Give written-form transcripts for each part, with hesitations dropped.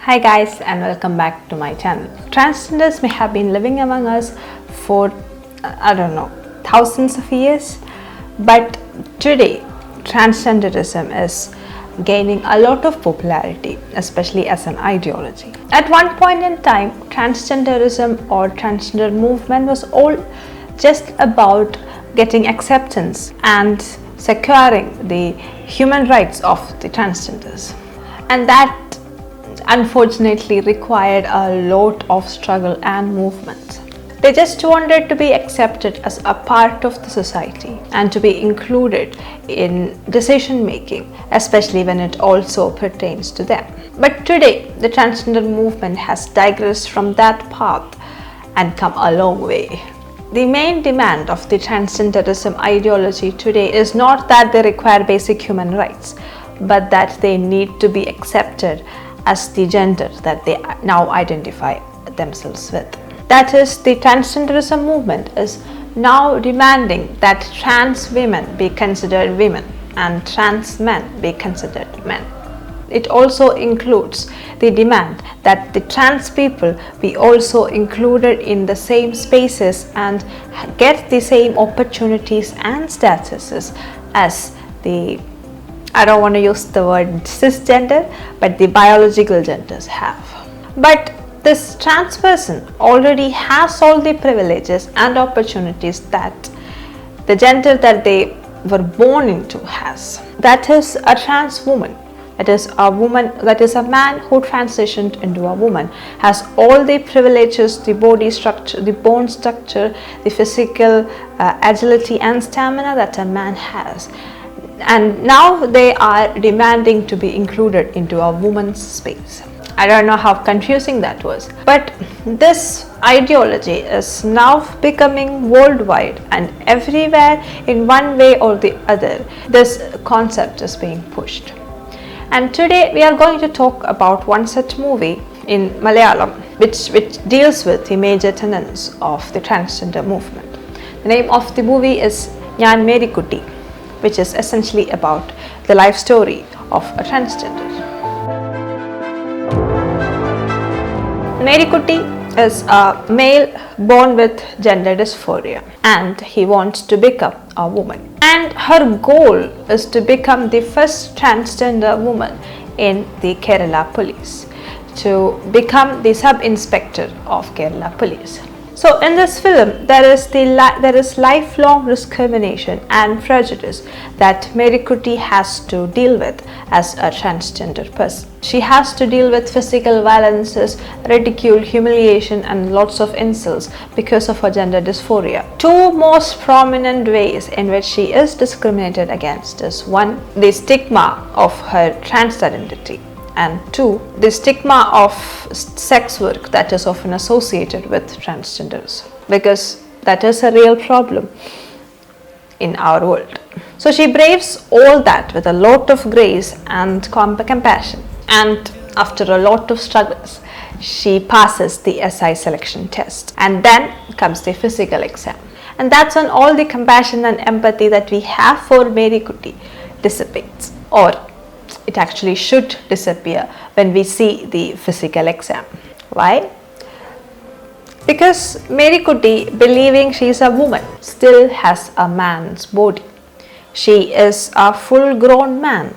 Hi guys, and welcome back to my channel. Transgenders may have been living among us for thousands of years, but today transgenderism is gaining a lot of popularity, especially as an ideology. At one point in time, transgenderism or transgender movement was all just about getting acceptance and securing the human rights of the transgenders, and that unfortunately required a lot of struggle and movement. They just wanted to be accepted as a part of the society and to be included in decision making, especially when it also pertains to them. But today, the transgender movement has digressed from that path and come a long way. The main demand of the transgenderism ideology today is not that they require basic human rights, but that they need to be accepted as the gender that they now identify themselves with. That is, the transgenderism movement is now demanding that trans women be considered women and trans men be considered men. It also includes the demand that the trans people be also included in the same spaces and get the same opportunities and statuses as the, I don't want to use the word cisgender, but the biological genders have. But this trans person already has all the privileges and opportunities that the gender that they were born into has. That is a trans woman. That is a woman, that is a man who transitioned into a woman, has all the privileges, the body structure, the bone structure, the physical agility and stamina that a man has. And now they are demanding to be included into a woman's space. I don't know how confusing that was, but this ideology is now becoming worldwide, and everywhere in one way or the other this concept is being pushed. And today we are going to talk about one such movie in Malayalam which deals with the major tenets of the transgender movement. The name of the movie is Njan Marykutty, which is essentially about the life story of a transgender. Marykutty is a male born with gender dysphoria, and he wants to become a woman. And her goal is to become the first transgender woman in the Kerala police, to become the sub-inspector of Kerala police. So in this film, there is lifelong discrimination and prejudice that Marykutty has to deal with as a transgender person. She has to deal with physical violences, ridicule, humiliation, and lots of insults because of her gender dysphoria. Two most prominent ways in which she is discriminated against is one, the stigma of her trans identity, and two, the stigma of sex work that is often associated with transgenders, because that is a real problem in our world. So she braves all that with a lot of grace and compassion, and after a lot of struggles she passes the SI selection test, and then comes the physical exam. And that's when all the compassion and empathy that we have for Marykutty dissipates, or it actually should disappear when we see the physical exam. Why? Because Marykutty, believing she is a woman, still has a man's body. She is a full-grown man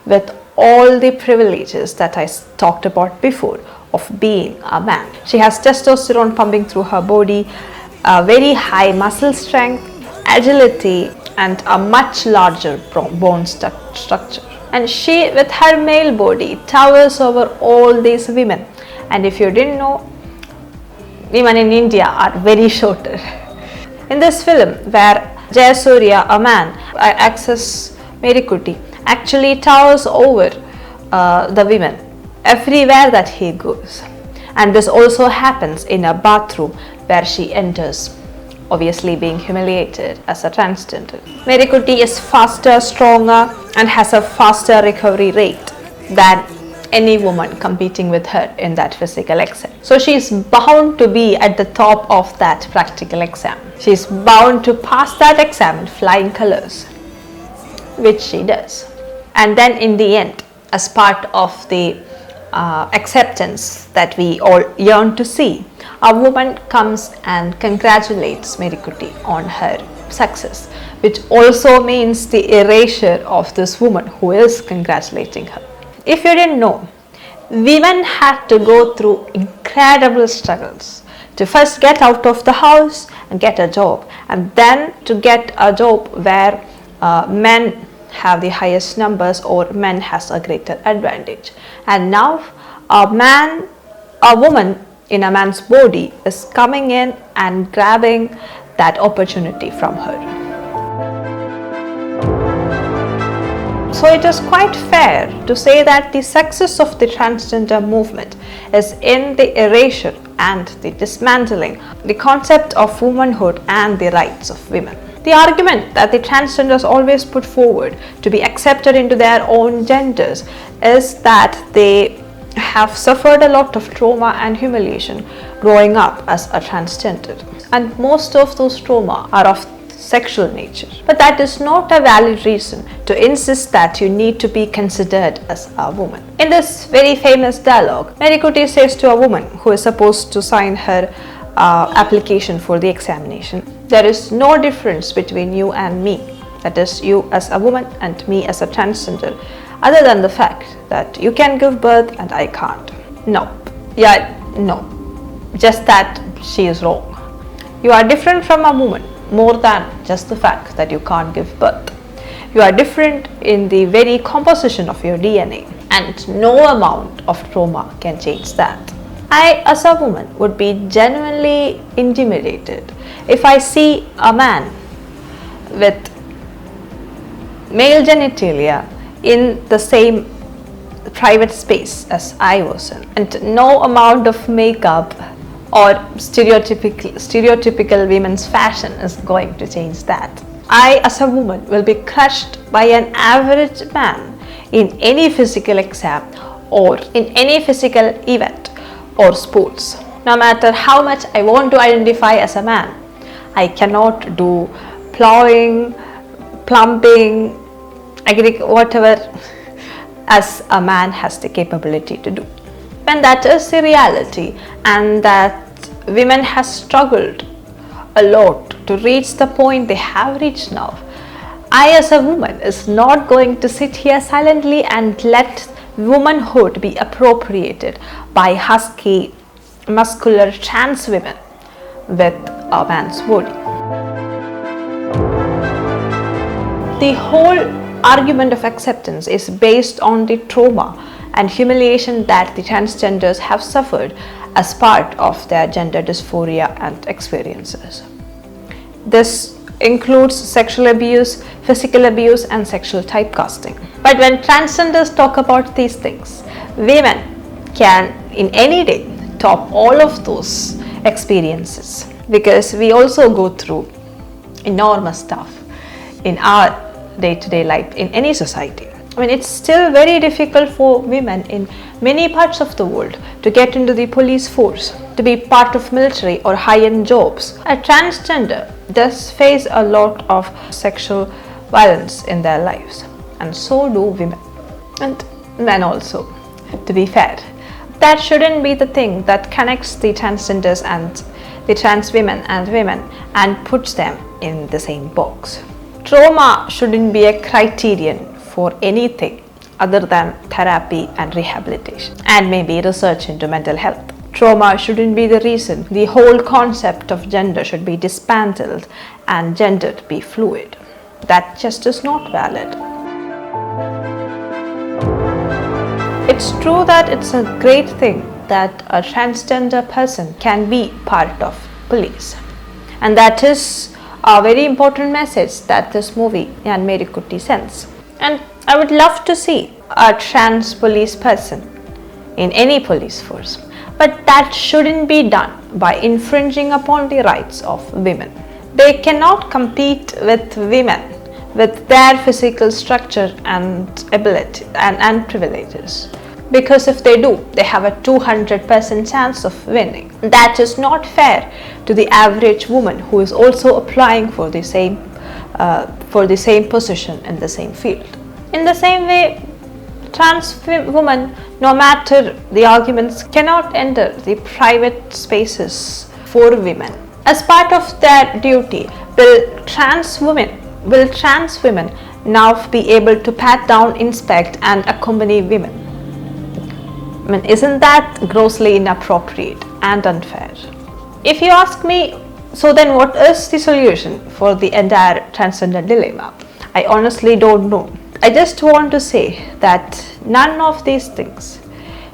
with all the privileges that I talked about before of being a man. She has testosterone pumping through her body, a very high muscle strength, agility, and a much larger bone structure. And she, with her male body, towers over all these women. And if you didn't know, women in India are very shorter. In this film, where Jayasurya, a man, accesses Marykutty, actually towers over the women everywhere that he goes. And this also happens in a bathroom where she enters, obviously being humiliated as a transgender. Marykutty is faster, stronger, and has a faster recovery rate than any woman competing with her in that physical exam. So she is bound to be at the top of that practical exam. She is bound to pass that exam in flying colors, which she does. And then in the end, as part of the acceptance that we all yearn to see, a woman comes and congratulates Marykutty on her success, which also means the erasure of this woman who is congratulating her. If you didn't know, women had to go through incredible struggles to first get out of the house and get a job, and then to get a job where men have the highest numbers or men has a greater advantage. And now a woman in a man's body is coming in and grabbing that opportunity from her. So it is quite fair to say that the success of the transgender movement is in the erasure and the dismantling the concept of womanhood and the rights of women. The argument that the transgenders always put forward to be accepted into their own genders is that they have suffered a lot of trauma and humiliation growing up as a transgender, and most of those trauma are of sexual nature. But that is not a valid reason to insist that you need to be considered as a woman. In this very famous dialogue, Marykutty says to a woman who is supposed to sign her application for the examination, "There is no difference between you and me, that is, you as a woman and me as a transgender, other than the fact that you can give birth and I can't." No, just that she is wrong. You are different from a woman more than just the fact that you can't give birth. You are different in the very composition of your DNA, and no amount of trauma can change that. I, as a woman, would be genuinely intimidated if I see a man with male genitalia in the same private space as I was in, and no amount of makeup or stereotypical women's fashion is going to change that. I, as a woman, will be crushed by an average man in any physical exam or in any physical event or sports. No matter how much I want to identify as a man, I cannot do plowing, plumbing, whatever as a man has the capability to do. When that is the reality, and that women have struggled a lot to reach the point they have reached now, I as a woman is not going to sit here silently and let womanhood be appropriated by husky, muscular trans women with a man's body. The whole argument of acceptance is based on the trauma and humiliation that the transgenders have suffered as part of their gender dysphoria and experiences. This includes sexual abuse, physical abuse, and sexual typecasting. But when transgenders talk about these things, women can in any day top all of those experiences, because we also go through enormous stuff in our day-to-day life in any society. I mean, it's still very difficult for women in many parts of the world to get into the police force, to be part of military or high-end jobs. A transgender does face a lot of sexual violence in their lives, and so do women, and men also, to be fair. That shouldn't be the thing that connects the transgenders and the trans women and puts them in the same box. Trauma shouldn't be a criterion for anything other than therapy and rehabilitation, and maybe research into mental health. Trauma shouldn't be the reason the whole concept of gender should be dismantled and gender be fluid. That just is not valid. It's true that it's a great thing that a transgender person can be part of police, and that is a very important message that this movie Njan Marykutty sends. And I would love to see a trans police person in any police force, but that shouldn't be done by infringing upon the rights of women. They cannot compete with women with their physical structure and ability and privileges, because if they do, they have a 200% chance of winning. That is not fair to the average woman who is also applying for the same position in the same field. In the same way, trans women no matter the arguments, cannot enter the private spaces for women. As part of their duty, will trans women now be able to pat down, inspect and accompany women? I mean, isn't that grossly inappropriate and unfair? If you ask me, so then what is the solution for the entire transgender dilemma? I honestly don't know. I just want to say that none of these things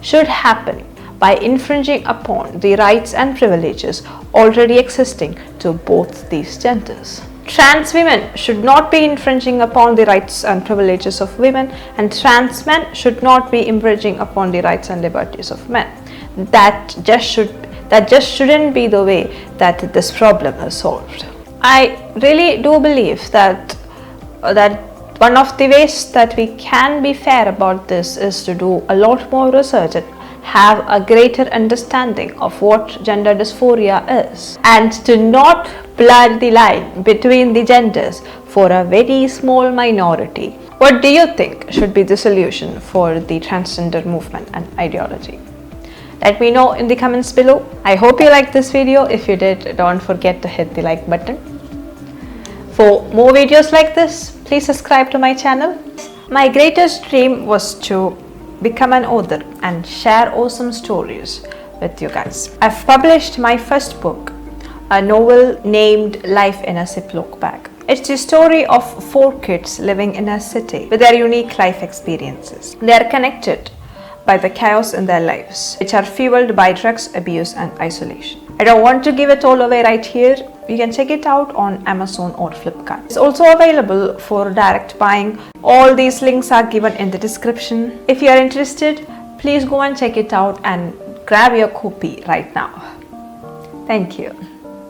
should happen by infringing upon the rights and privileges already existing to both these genders. Trans women should not be infringing upon the rights and privileges of women, and trans men should not be infringing upon the rights and liberties of men. That just shouldn't be the way that this problem is solved. I really do believe that one of the ways that we can be fair about this is to do a lot more research and have a greater understanding of what gender dysphoria is, and to not blur the line between the genders for a very small minority. What do you think should be the solution for the transgender movement and ideology? Let me know in the comments below. I hope you liked this video. If you did, don't forget to hit the like button. For more videos like this, please subscribe to my channel. My greatest dream was to become an author and share awesome stories with you guys. I've published my first book, a novel named Life in a Ziploc Bag. It's the story of 4 kids living in a city with their unique life experiences. They are connected by the chaos in their lives, which are fueled by drugs, abuse and isolation. I don't want to give it all away right here. You can check it out on Amazon or Flipkart. It's also available for direct buying. All these links are given in the description. If you are interested, please go and check it out and grab your copy right now. Thank you.